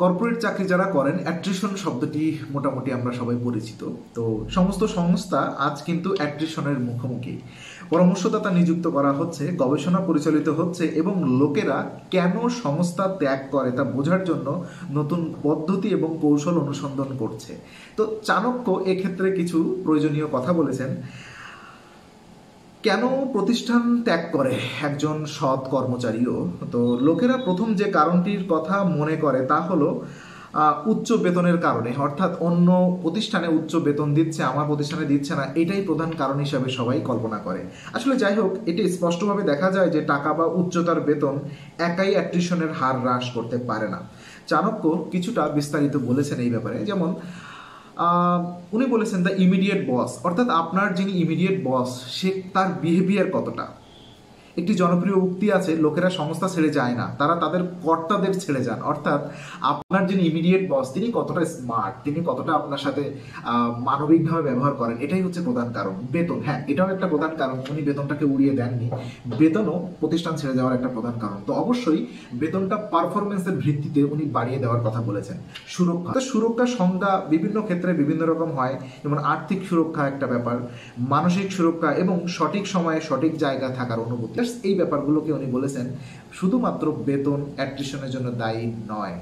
Corporate চাকরি যারা করেন, অ্যাট্রিশন শব্দটি মোটামুটি আমরা সবাই পরিচিত। তো সমস্ত সংস্থা আজ কিন্তু অ্যাট্রিশনের মুখোমুখি। পরামর্শদাতা নিযুক্ত করা হচ্ছে, গবেষণা পরিচালিত হচ্ছে এবং লোকেরা কেন সংস্থা ত্যাগ করে তা বোঝার জন্য নতুন পদ্ধতি এবং কৌশল অনুসন্ধান করছে। তো চাণক্য এক্ষেত্রে কিছু প্রয়োজনীয় কথা বলেছেন। কেন প্রতিষ্ঠান ত্যাগ করে একজন সৎ কর্মচারীও? তো লোকেরা প্রথম যে কারণটির কথা মনে করে তা হলো উচ্চ বেতনের কারণে, অর্থাৎ অন্য প্রতিষ্ঠানে উচ্চ বেতন দিচ্ছে, আমার প্রতিষ্ঠানে দিচ্ছে না, এটাই প্রধান কারণ হিসাবে সবাই কল্পনা করে। আসলে যাই হোক, এটি স্পষ্টভাবে দেখা যায় যে টাকা বা উচ্চতার বেতন একাই অ্যাট্রিশনের হার হ্রাস করতে পারে না। চাণক্য কিছুটা বিস্তারিত বলেছেন এই ব্যাপারে। যেমন উনি বলেছেন দ্য ইমিডিয়েট বস, অর্থাৎ আপনার যিনি ইমিডিয়েট বস সে তার বিহেভিয়ার কতটা। একটি জনপ্রিয় উক্তি আছে, লোকেরা সংস্থা ছেড়ে যায় না, তারা তাদের কর্তাদের ছেড়ে যান। অর্থাৎ আপনার যিনি ইমিডিয়েট বস তিনি কতটা স্মার্ট, তিনি কতটা আপনার সাথে মানবিকভাবে ব্যবহার করেন, এটাই হচ্ছে প্রধান কারণ। বেতন, হ্যাঁ এটাও একটা প্রধান কারণ, উনি বেতনটাকে উড়িয়ে দেননি, বেতনও প্রতিষ্ঠান ছেড়ে যাওয়ার একটা প্রধান কারণ। তো অবশ্যই বেতনটা পারফরমেন্সের ভিত্তিতে উনি বাড়িয়ে দেওয়ার কথা বলেছেন। সুরক্ষা, তো সুরক্ষার সংজ্ঞা বিভিন্ন ক্ষেত্রে বিভিন্ন রকম হয়। যেমন আর্থিক সুরক্ষা একটা ব্যাপার, মানসিক সুরক্ষা এবং সঠিক সময়ে সঠিক জায়গায় থাকার অনুভূতি, এই ব্যাপারগুলোকে উনি বলেছেন। শুধুমাত্র বেতন অ্যাট্রিশনের জন্য দায়ী নয়।